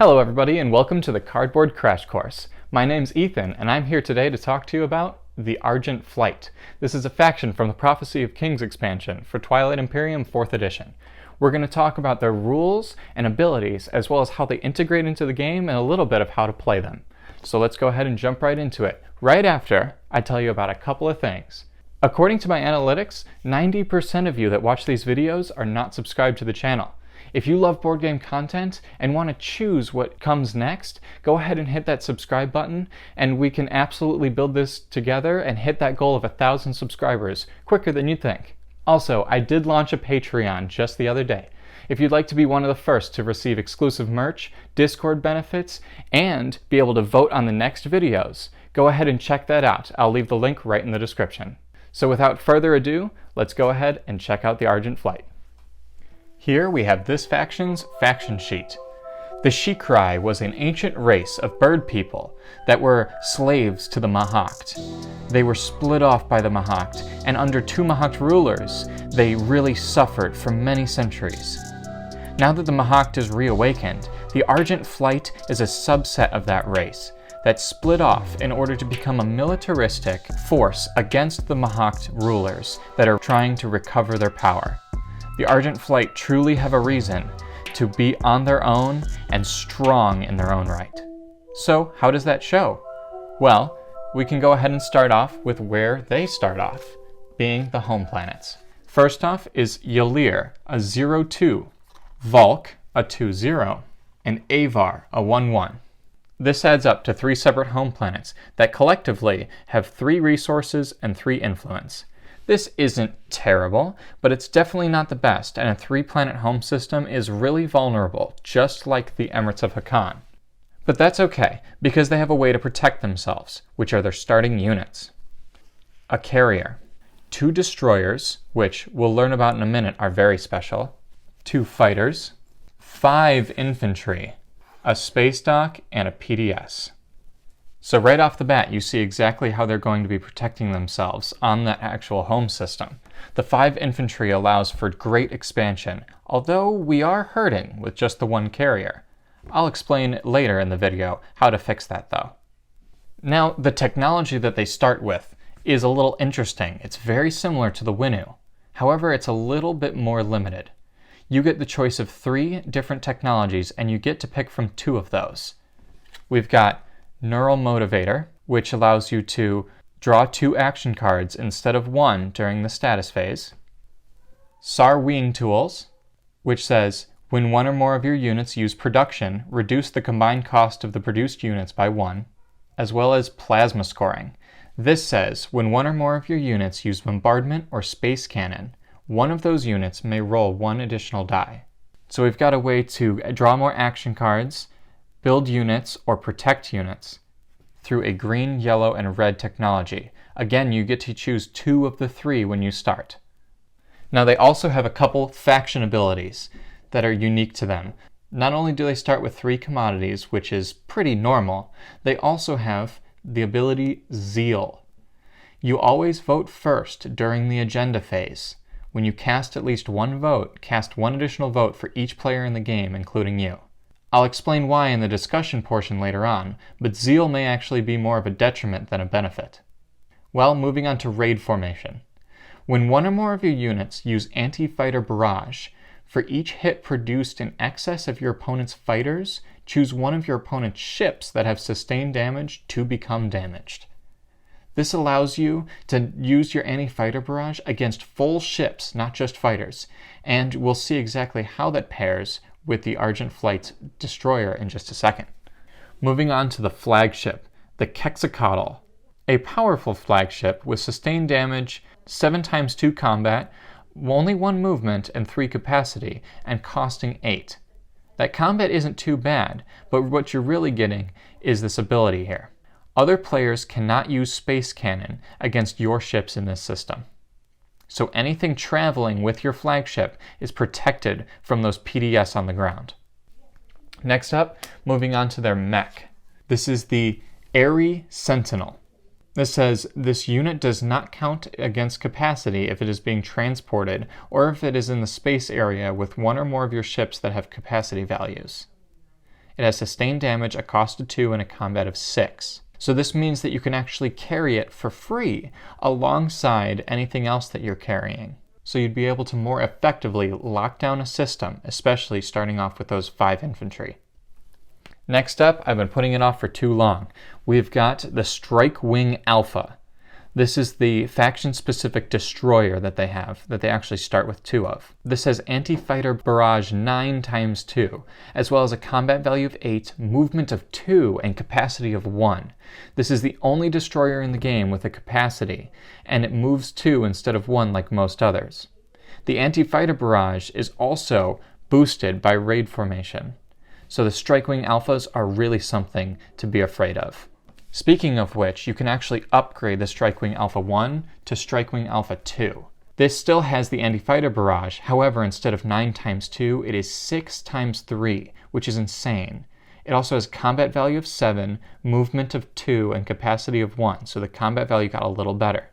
Hello everybody and welcome to the Cardboard Crash Course. My name's Ethan and I'm here today to talk to you about the Argent Flight. This is a faction from the Prophecy of Kings expansion for Twilight Imperium 4th edition. We're going to talk about their rules and abilities as well as how they integrate into the game and a little bit of how to play them. So let's go ahead and jump right into it, right after I tell you about a couple of things. According to my analytics, 90% of you that watch these videos are not subscribed to the channel. If you love board game content and want to choose what comes next, go ahead and hit that subscribe button and we can absolutely build this together and hit that goal of 1,000 subscribers quicker than you think. Also, I did launch a Patreon just the other day. If you'd like to be one of the first to receive exclusive merch, Discord benefits, and be able to vote on the next videos, go ahead and check that out. I'll leave the link right in the description. So without further ado, let's go ahead and check out the Argent Flight. Here we have this faction's faction sheet. The Shikrai was an ancient race of bird people that were slaves to the Mahact. They were split off by the Mahact, and under two Mahact rulers, they really suffered for many centuries. Now that the Mahact is reawakened, the Argent Flight is a subset of that race that split off in order to become a militaristic force against the Mahact rulers that are trying to recover their power. The Argent Flight truly have a reason to be on their own and strong in their own right. So how does that show? Well, we can go ahead and start off with where they start off, being the home planets. First off is Yalir, a 0-2, Volk, a 2-0, and Avar, a 1-1. This adds up to 3 separate home planets that collectively have 3 resources and 3 influence. This isn't terrible, but it's definitely not the best, and a 3-planet home system is really vulnerable, just like the Emirates of Hakan. But that's okay, because they have a way to protect themselves, which are their starting units. A carrier, 2 destroyers, which we'll learn about in a minute are very special, 2 fighters, 5 infantry, a space dock, and a PDS. So right off the bat, you see exactly how they're going to be protecting themselves on that actual home system. The 5 infantry allows for great expansion, although we are hurting with just the 1 carrier. I'll explain later in the video how to fix that though. Now, the technology that they start with is a little interesting. It's very similar to the Winu. However, it's a little bit more limited. You get the choice of 3 different technologies and you get to pick from 2 of those. We've got Neural Motivator, which allows you to draw 2 action cards instead of 1 during the status phase. SAR Wing Tools, which says, when 1 or more of your units use production, reduce the combined cost of the produced units by 1, as well as Plasma Scoring. This says, when 1 or more of your units use bombardment or space cannon, 1 of those units may roll 1 additional die. So we've got a way to draw more action cards, build units, or protect units through a green, yellow, and red technology. Again, you get to choose 2 of the 3 when you start. Now they also have a couple faction abilities that are unique to them. Not only do they start with 3 commodities, which is pretty normal, they also have the ability Zeal. You always vote first during the agenda phase. When you cast at least 1 vote, cast 1 additional vote for each player in the game, including you. I'll explain why in the discussion portion later on, but Zeal may actually be more of a detriment than a benefit. Well, moving on to Raid Formation. When 1 or more of your units use Anti-Fighter Barrage, for each hit produced in excess of your opponent's fighters, choose 1 of your opponent's ships that have sustained damage to become damaged. This allows you to use your Anti-Fighter Barrage against full ships, not just fighters, and we'll see exactly how that pairs with the Argent Flight's destroyer in just a second. Moving on to the flagship, the Quetzalcoatl, a powerful flagship with sustained damage, 7x2 combat, only 1 movement and 3 capacity, and costing 8. That combat isn't too bad, but what you're really getting is this ability here. Other players cannot use space cannon against your ships in this system. So anything traveling with your flagship is protected from those PDS on the ground. Next up, moving on to their mech. This is the Airy Sentinel. This says, this unit does not count against capacity if it is being transported or if it is in the space area with 1 or more of your ships that have capacity values. It has sustained damage, a cost of 2, and a combat of 6. So this means that you can actually carry it for free alongside anything else that you're carrying. So you'd be able to more effectively lock down a system, especially starting off with those 5 infantry. Next up, I've been putting it off for too long. We've got the Strike Wing Alpha. This is the faction-specific destroyer that they have, that they actually start with 2 of. This has anti-fighter barrage 9 times 2, as well as a combat value of 8, movement of 2, and capacity of 1. This is the only destroyer in the game with a capacity, and it moves 2 instead of 1 like most others. The anti-fighter barrage is also boosted by raid formation, so the Strike Wing Alphas are really something to be afraid of. Speaking of which, you can actually upgrade the Strike Wing Alpha 1 to Strike Wing Alpha 2. This still has the anti-fighter barrage, however, instead of 9 times 2, it is 6 times 3, which is insane. It also has combat value of 7, movement of 2, and capacity of 1, so the combat value got a little better.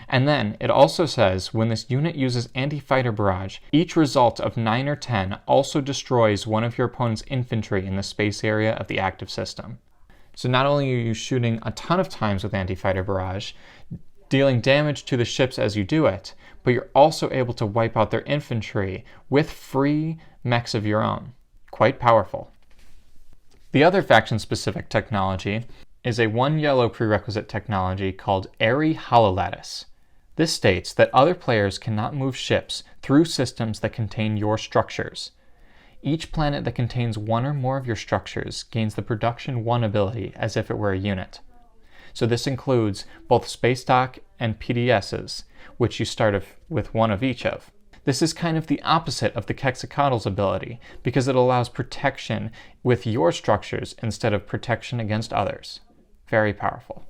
And then, it also says, when this unit uses anti-fighter barrage, each result of 9 or 10 also destroys one of your opponent's infantry in the space area of the active system. So not only are you shooting a ton of times with anti-fighter barrage, dealing damage to the ships as you do it, but you're also able to wipe out their infantry with free mechs of your own. Quite powerful. The other faction-specific technology is a 1 yellow prerequisite technology called Airy Hololattice. This states that other players cannot move ships through systems that contain your structures. Each planet that contains 1 or more of your structures gains the Production 1 ability as if it were a unit. So this includes both space dock and PDSs, which you start with 1 of each of. This is kind of the opposite of the Quetzalcoatl's ability, because it allows protection with your structures instead of protection against others. Very powerful.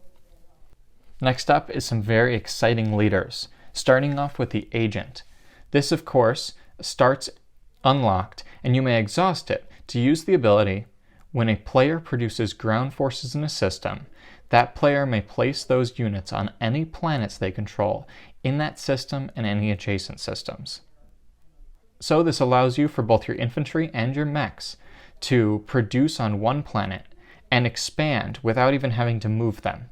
Next up is some very exciting leaders, starting off with the Agent. This, of course, starts unlocked, and you may exhaust it to use the ability when a player produces ground forces in a system. That player may place those units on any planets they control in that system and any adjacent systems. So this allows you for both your infantry and your mechs to produce on one planet and expand without even having to move them.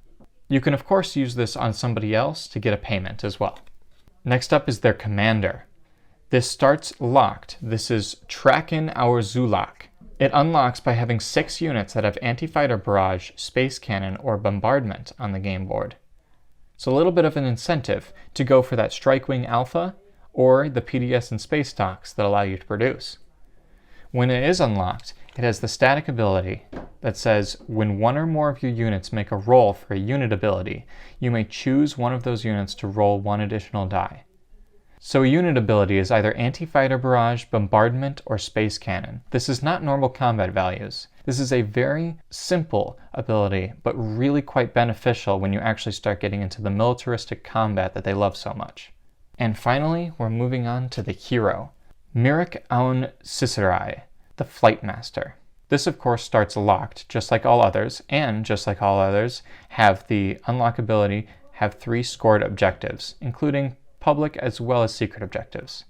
You can of course use this on somebody else to get a payment as well. Next up is their commander. This starts locked. This is Traken our Zulak. It unlocks by having 6 units that have anti-fighter barrage, space cannon, or bombardment on the game board. It's a little bit of an incentive to go for that Strike Wing Alpha or the PDS and space docks that allow you to produce. When it is unlocked, it has the static ability that says when 1 or more of your units make a roll for a unit ability, you may choose one of those units to roll 1 additional die. So a unit ability is either anti-fighter barrage, bombardment, or space cannon. This is not normal combat values. This is a very simple ability, but really quite beneficial when you actually start getting into the militaristic combat that they love so much. And finally, we're moving on to the hero, Mirik Aun Cicerai, the Flight Master. This of course starts locked, just like all others, and just like all others, have the unlock ability, have 3 scored objectives, including public as well as secret objectives.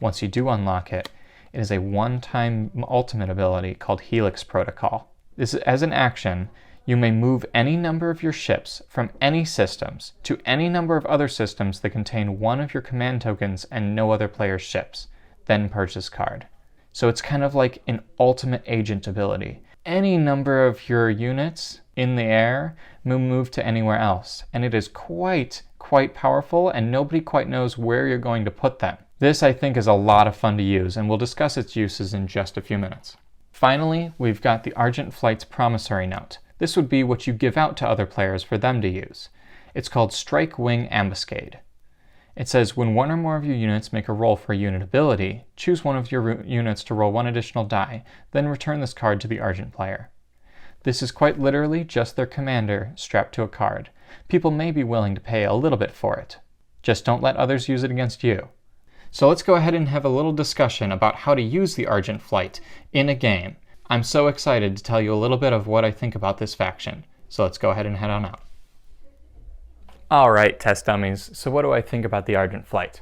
Once you do unlock it, it is a one-time ultimate ability called Helix Protocol. This is, as an action, you may move any number of your ships from any systems to any number of other systems that contain 1 of your command tokens and no other player's ships, then purchase card. So it's kind of like an ultimate agent ability. Any number of your units in the air will move to anywhere else, and it is quite powerful, and nobody quite knows where you're going to put them. This, I think, is a lot of fun to use, and we'll discuss its uses in just a few minutes. Finally, we've got the Argent Flight's promissory note. This would be what you give out to other players for them to use. It's called Strike Wing Ambuscade. It says when 1 or more of your units make a roll for a unit ability, choose one of your units to roll 1 additional die, then return this card to the Argent player. This is quite literally just their commander strapped to a card. People may be willing to pay a little bit for it. Just don't let others use it against you. So let's go ahead and have a little discussion about how to use the Argent Flight in a game. I'm so excited to tell you a little bit of what I think about this faction. So let's go ahead and head on out. Alright, test dummies, so what do I think about the Argent Flight?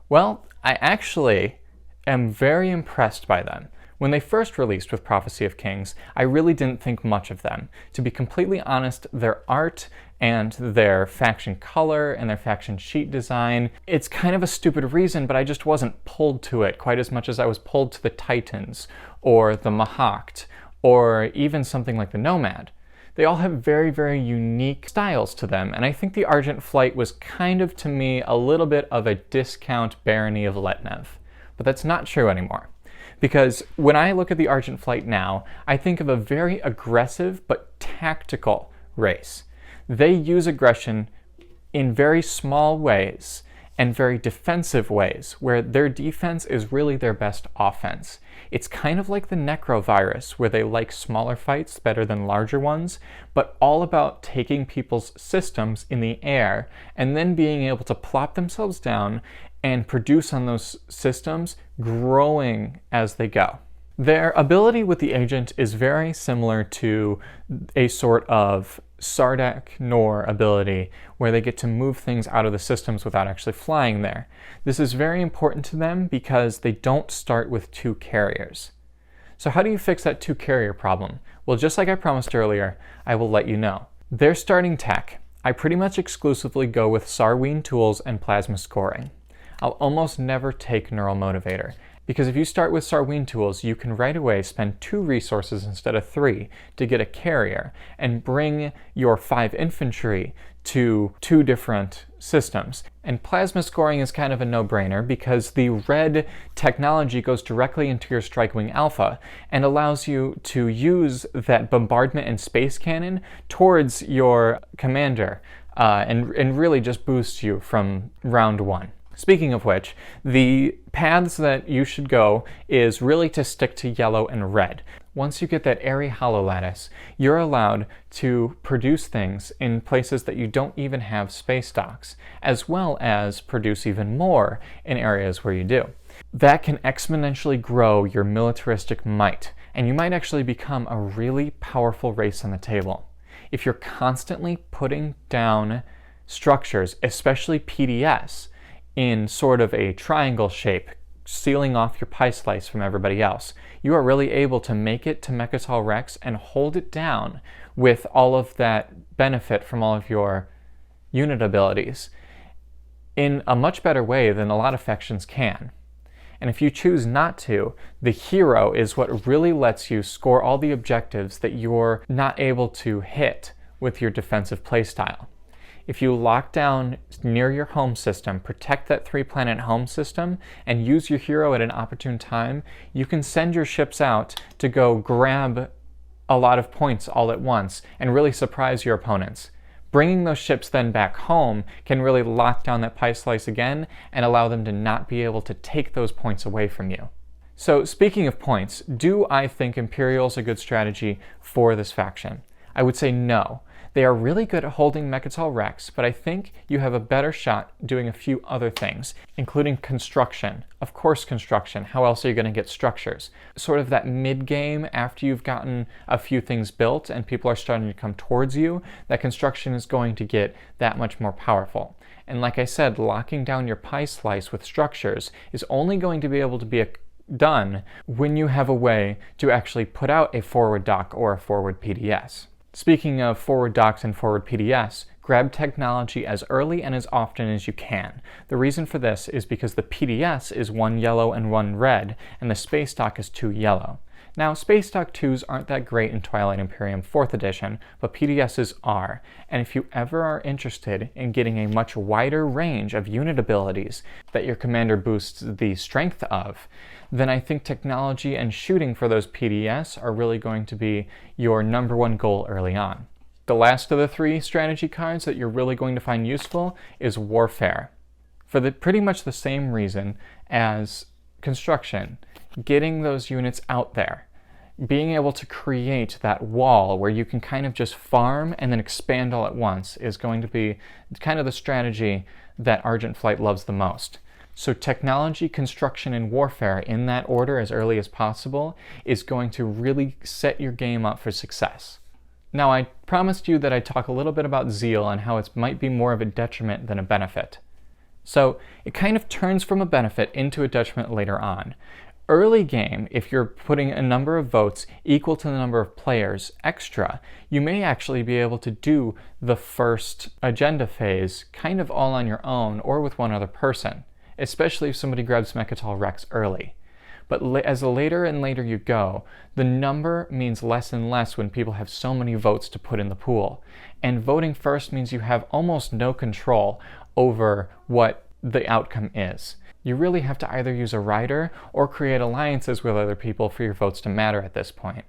Well, I actually am very impressed by them. When they first released with Prophecy of Kings, I really didn't think much of them. To be completely honest, their art and their faction color and their faction sheet design, it's kind of a stupid reason, but I just wasn't pulled to it quite as much as I was pulled to the Titans, or the Mahact, or even something like the Nomad. They all have very, very unique styles to them, and I think the Argent Flight was kind of, to me, a little bit of a discount Barony of Letnev. But that's not true anymore. Because when I look at the Argent Flight now, I think of a very aggressive but tactical race. They use aggression in very small ways and very defensive ways, where their defense is really their best offense. It's kind of like the Necrovirus, where they like smaller fights better than larger ones, but all about taking people's systems in the air and then being able to plop themselves down and produce on those systems, growing as they go. Their ability with the agent is very similar to a sort of Sardak Nor ability, where they get to move things out of the systems without actually flying there. This is very important to them because they don't start with 2 carriers. So how do you fix that 2 carrier problem? Well, just like I promised earlier, I will let you know. Their starting tech, I pretty much exclusively go with Sarween tools and plasma scoring. I'll almost never take Neural Motivator, because if you start with Sarween tools, you can right away spend 2 resources instead of 3 to get a carrier and bring your 5 infantry to 2 different systems. And plasma scoring is kind of a no-brainer because the red technology goes directly into your Strike Wing Alpha and allows you to use that bombardment and space cannon towards your commander and really just boosts you from round 1. Speaking of which, the paths that you should go is really to stick to yellow and red. Once you get that airy hollow lattice, you're allowed to produce things in places that you don't even have space docks, as well as produce even more in areas where you do. That can exponentially grow your militaristic might, and you might actually become a really powerful race on the table. If you're constantly putting down structures, especially PDS, in sort of a triangle shape, sealing off your pie slice from everybody else, you are really able to make it to Mechatol Rex and hold it down with all of that benefit from all of your unit abilities in a much better way than a lot of factions can. And if you choose not to, the hero is what really lets you score all the objectives that you're not able to hit with your defensive playstyle. If you lock down near your home system, protect that 3-planet home system, and use your hero at an opportune time, you can send your ships out to go grab a lot of points all at once and really surprise your opponents. Bringing those ships then back home can really lock down that pie slice again and allow them to not be able to take those points away from you. So speaking of points, do I think Imperial's a good strategy for this faction? I would say no. They are really good at holding Mechatol Rex, but I think you have a better shot doing a few other things, including construction. Of course, construction. How else are you going to get structures? Sort of that mid-game, after you've gotten a few things built and people are starting to come towards you, that construction is going to get that much more powerful. And like I said, locking down your pie slice with structures is only going to be able to be done when you have a way to actually put out a forward dock or a forward PDS. Speaking of forward docks and forward PDS, grab technology as early and as often as you can. The reason for this is because the PDS is 1 yellow and 1 red, and the space dock is 2 yellow. Now, Space Dock 2s aren't that great in Twilight Imperium 4th edition, but PDSs are, and if you ever are interested in getting a much wider range of unit abilities that your commander boosts the strength of, then I think technology and shooting for those PDS are really going to be your #1 goal early on. The last of the 3 strategy cards that you're really going to find useful is Warfare. For pretty much the same reason as Construction, getting those units out there. Being able to create that wall where you can kind of just farm and then expand all at once is going to be kind of the strategy that Argent Flight loves the most. So technology, construction, and warfare in that order as early as possible is going to really set your game up for success. Now, I promised you that I'd talk a little bit about Zeal and how it might be more of a detriment than a benefit. So it kind of turns from a benefit into a detriment later on. Early game, if you're putting a number of votes equal to the number of players extra, you may actually be able to do the first agenda phase kind of all on your own or with one other person, especially if somebody grabs Mechatol Rex early. But as later and later you go, the number means less and less when people have so many votes to put in the pool. And voting first means you have almost no control over what the outcome is. You really have to either use a rider or create alliances with other people for your votes to matter at this point.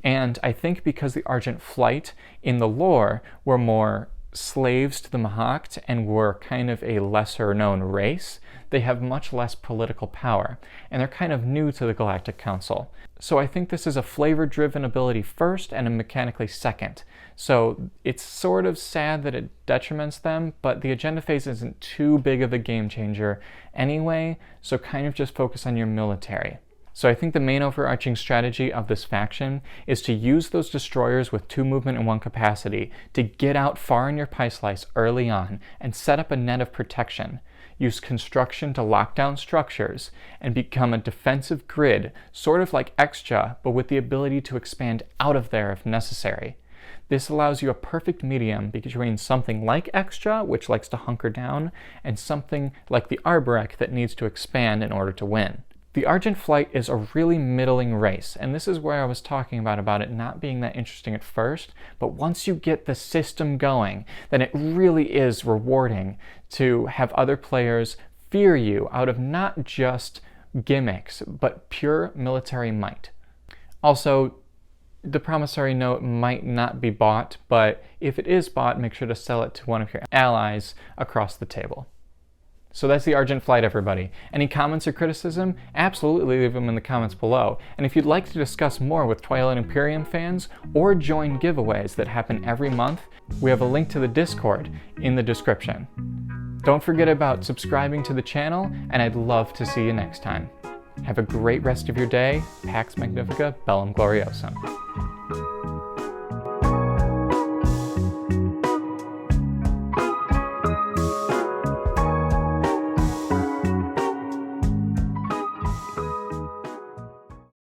And I think because the Argent Flight in the lore were more slaves to the Mahakt and were kind of a lesser known race, they have much less political power, and they're kind of new to the Galactic Council. So I think this is a flavor-driven ability first and a mechanically second. So it's sort of sad that it detriments them, but the agenda phase isn't too big of a game changer anyway, so kind of just focus on your military. So I think the main overarching strategy of this faction is to use those destroyers with 2 movement and 1 capacity to get out far in your pie slice early on and set up a net of protection. Use construction to lock down structures and become a defensive grid, sort of like Extra, but with the ability to expand out of there if necessary. This allows you a perfect medium between something like Extra, which likes to hunker down, and something like the Arborec that needs to expand in order to win. The Argent Flight is a really middling race, and this is where I was talking about it not being that interesting at first, but once you get the system going, then it really is rewarding to have other players fear you out of not just gimmicks, but pure military might. Also, the promissory note might not be bought, but if it is bought, make sure to sell it to one of your allies across the table. So that's the Argent Flight, everybody. Any comments or criticism? Absolutely leave them in the comments below. And if you'd like to discuss more with Twilight Imperium fans or join giveaways that happen every month, we have a link to the Discord in the description. Don't forget about subscribing to the channel, and I'd love to see you next time. Have a great rest of your day. Pax Magnifica, Bellum Gloriosum.